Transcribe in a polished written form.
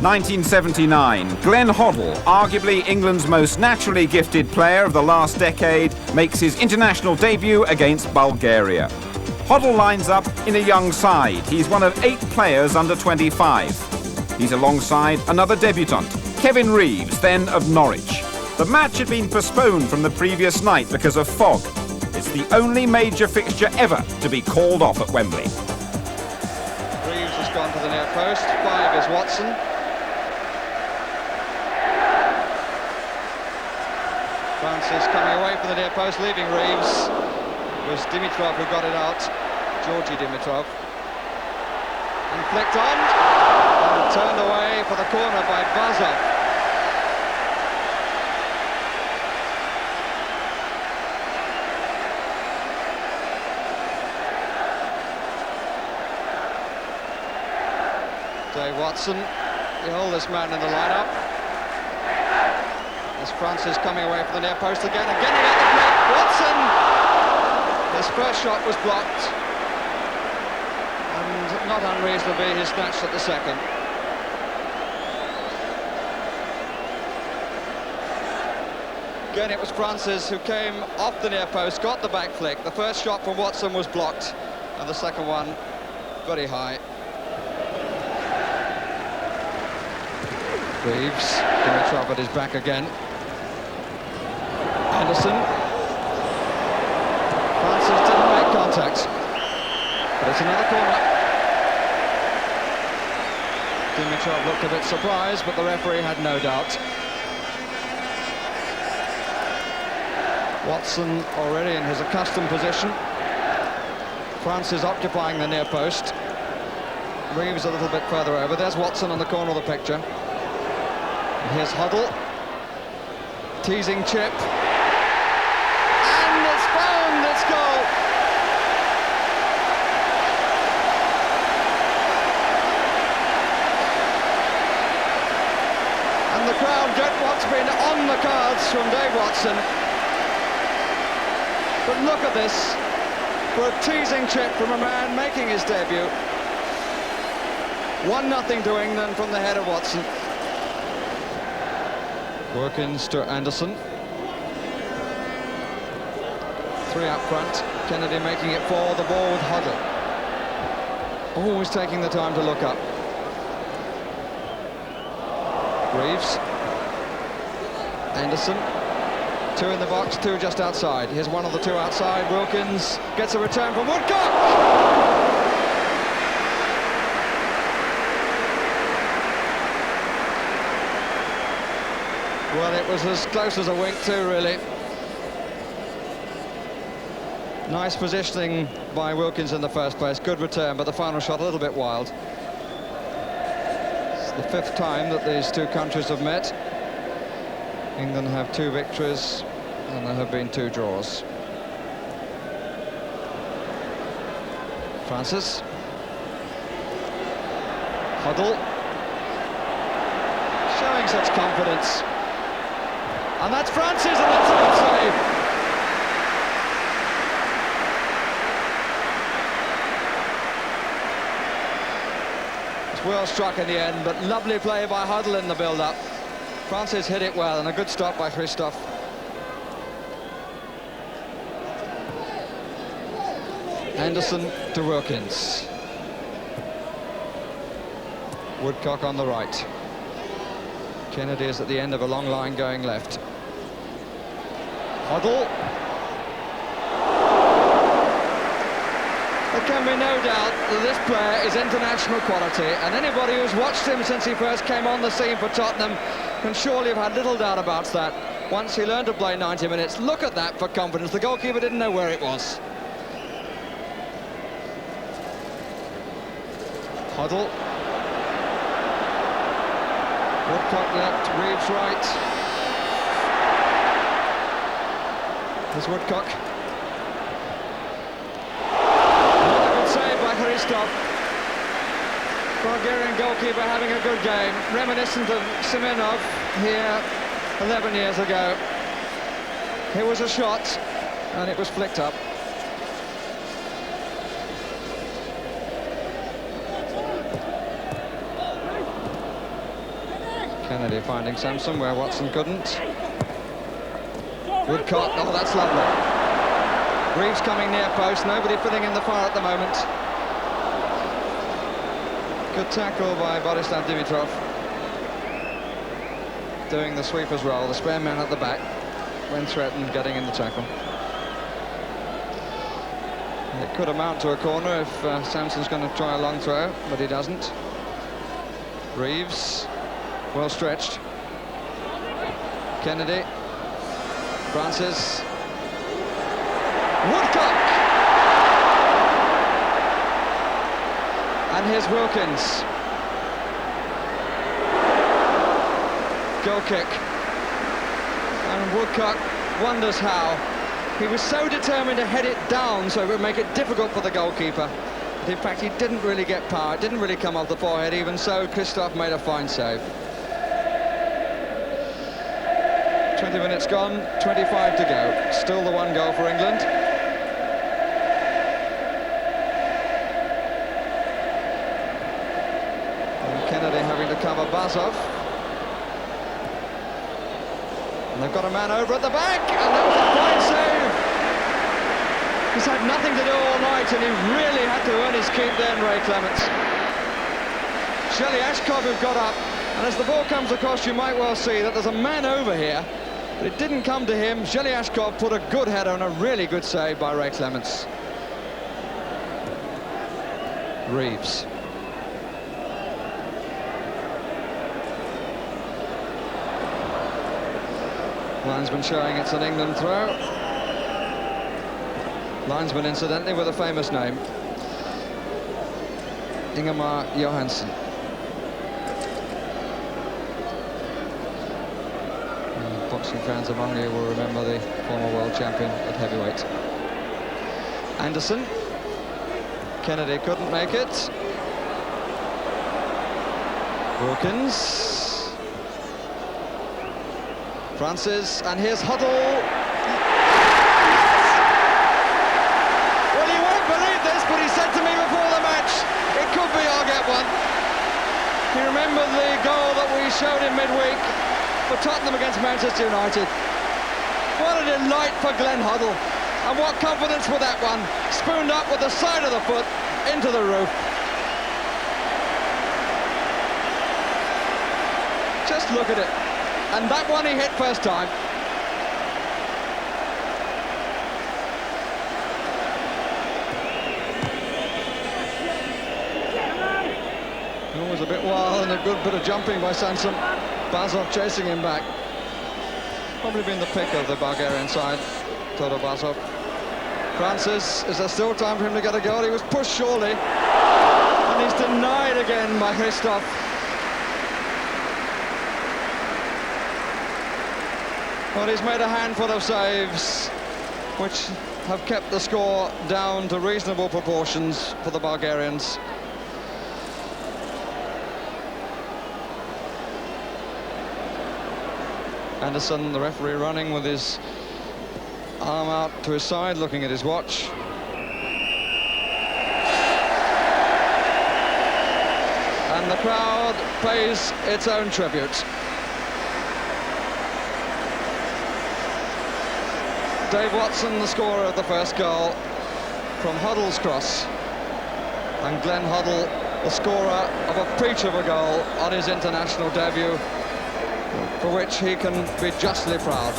1979, Glenn Hoddle, arguably England's most naturally gifted player of the last decade, makes his international debut against Bulgaria. Hoddle lines up in a young side. He's one of 8 players under 25. He's alongside another debutant, Kevin Reeves, then of Norwich. The match had been postponed from the previous night because of fog. It's the only major fixture ever to be called off at Wembley. Reeves has gone to the near post. 5 is Watson. Francis coming away from the near post, leaving Reeves. It was Dimitrov who got it out, Georgi Dimitrov. And flicked on, and turned away for the corner by Bazov. Dave Watson, the oldest man in the lineup. As Francis coming away from the near post again and getting at the flick. Watson! His first shot was blocked, and not unreasonably he snatched at the second. Again it was Francis who came off the near post, got the back flick. The first shot from Watson was blocked, and the second one very high. Reeves, Dimitrov at his back again. Anderson. Francis didn't make contact, but it's another corner. Dimitrov looked a bit surprised, but the referee had no doubt. Watson already in his accustomed position. Francis occupying the near post. Reeves a little bit further over. There's Watson on the corner of the picture. And here's Hoddle. Teasing chip. And it's found, it's goal! And the crowd get what's been on the cards from Dave Watson. But look at this, for a teasing chip from a man making his debut. 1-0 to England from the head of Watson. Wilkins to Anderson. 3 up front. Kennedy making it for the ball with Hoddle. Always taking the time to look up. Reeves. Anderson. 2 in the box, 2 just outside. Here's one of the 2 outside. Wilkins gets a return from Woodcock. Well, it was as close as a wink too, really. Nice positioning by Wilkins in the first place. Good return, but the final shot a little bit wild. It's the 5th time that these 2 countries have met. England have 2 victories, and there have been 2 draws. Francis. Hoddle. Showing such confidence. And that's Francis, and that's a good save. It's well struck in the end, but lovely play by Hoddle in the build-up. Francis hit it well, and a good stop by Christoph. Anderson to Wilkins. Woodcock on the right. Kennedy is at the end of a long line going left. Hoddle. There can be no doubt that this player is international quality, and anybody who's watched him since he first came on the scene for Tottenham can surely have had little doubt about that. Once he learned to play 90 minutes, look at that for confidence. The goalkeeper didn't know where it was. Hoddle. Woodcock left, Reeves right. There's Woodcock. Another good save by Christoph. Bulgarian goalkeeper having a good game, reminiscent of Semenov here 11 years ago. Here was a shot, and it was flicked up. Kennedy finding Sampson where Watson couldn't. Woodcock, oh, that's lovely. Reeves coming near post, nobody filling in the far at the moment. Good tackle by Borislav Dimitrov. Doing the sweeper's role, the spare man at the back, when threatened, getting in the tackle. It could amount to a corner if Sampson's going to try a long throw, but he doesn't. Reeves, well stretched. Kennedy. Francis. Woodcock! And here's Wilkins. Goal kick. And Woodcock wonders how. He was so determined to head it down so it would make it difficult for the goalkeeper. But in fact, he didn't really get power. It didn't really come off the forehead. Even so, Christoph made a fine save. 20 minutes gone, 25 to go. Still the one goal for England. And Kennedy having to cover Bazov. And they've got a man over at the back, and that was a fine save. He's had nothing to do all night, and he really had to earn his keep then, Ray Clements. Shelley Ashcroft who got up, and as the ball comes across, you might well see that there's a man over here, but it didn't come to him. Shelley Ashcroft put a good header and a really good save by Ray Clements. Reeves. Linesman showing it's an England throw. Linesman, incidentally, with a famous name. Ingemar Johansson. Boxing fans among you will remember the former world champion at heavyweight. Anderson. Kennedy couldn't make it. Wilkins. Francis, and here's Huddle. Well, you won't believe this, but he said to me before the match, it could be I'll get one. He remembered the goal that we showed in midweek for Tottenham against Manchester United. What a delight for Glenn Huddle. And what confidence with that one. Spooned up with the side of the foot into the roof. Just look at it. And that one he hit first time. It was a bit wild and a good bit of jumping by Sansom. Bazov chasing him back. Probably been the pick of the Bulgarian side, Toto Bazov. Francis, is there still time for him to get a goal? He was pushed surely. And he's denied again by Christoph. Well, he's made a handful of saves which have kept the score down to reasonable proportions for the Bulgarians. Anderson, the referee, running with his arm out to his side, looking at his watch. And the crowd pays its own tribute. Dave Watson, the scorer of the first goal from Huddle's cross. And Glenn Huddle, the scorer of a peach of a goal on his international debut, for which he can be justly proud.